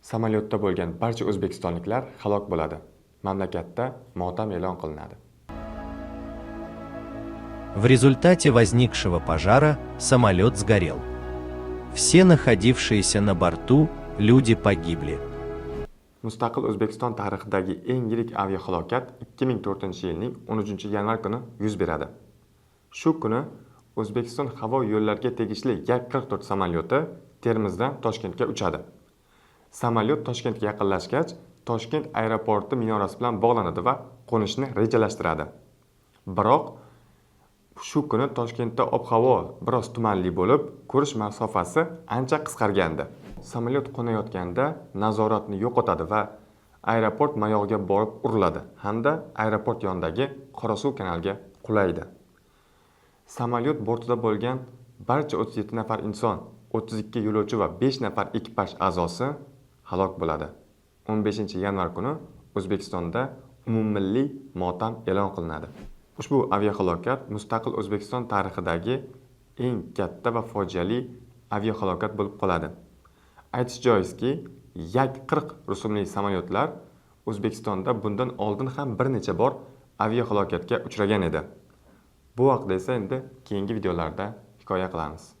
Samolyotda bo'lgan barcha o'zbekistonliklar halok bo'ladi. Mamlakatda motam e'lon qilinadi. В результате возникшего пожара самолет сгорел. Все находившиеся на борту люди погибли. Mustaqil O'zbekiston tarixidagi eng yirik aviahalokat 2004-yilning 13-yanvar kuni yuz beradi. Shu kuni O'zbekiston havo yo'llariga tegishli Jak-44 samolyoti Termizdan Toshkentga uchadi. Samolyot Toshkentga yaqinlashgach, Toshkent aeroporti minorasi bilan bog'lanadi va qo'nishni rejalashtiradi. Biroq shu kuni Toshkentda ob-havo biroz tumanli bo'lib, ko'rish masofasi ancha qisqargandi. Samolyot qo'nayotganda nazoratni yo'qotadi va aeroport mayog'iga borib uriladi hamda aeroport yonidagi Qorasuv kanaliga qulaydi. Samolyot bortida bo'lgan barcha 37 nafar inson, 32 yo'lovchi va 5 nafar ekipaj a'zosi halok bo'ladi. 15-yanvar kuni O'zbekistonda umummilliy motam e'lon qilinadi. Ushbu aviahalokat mustaqil O'zbekiston tarixidagi eng katta va fojiali aviahalokat bo'lib qoladi. Aytish joizki, Jak-40 rusumli samolyotlar O'zbekistonda bundan oldin ham bir necha bor aviahalokatga uchragan edi. Bu haqda esa endi keyingi videolarda hikoya qilamiz.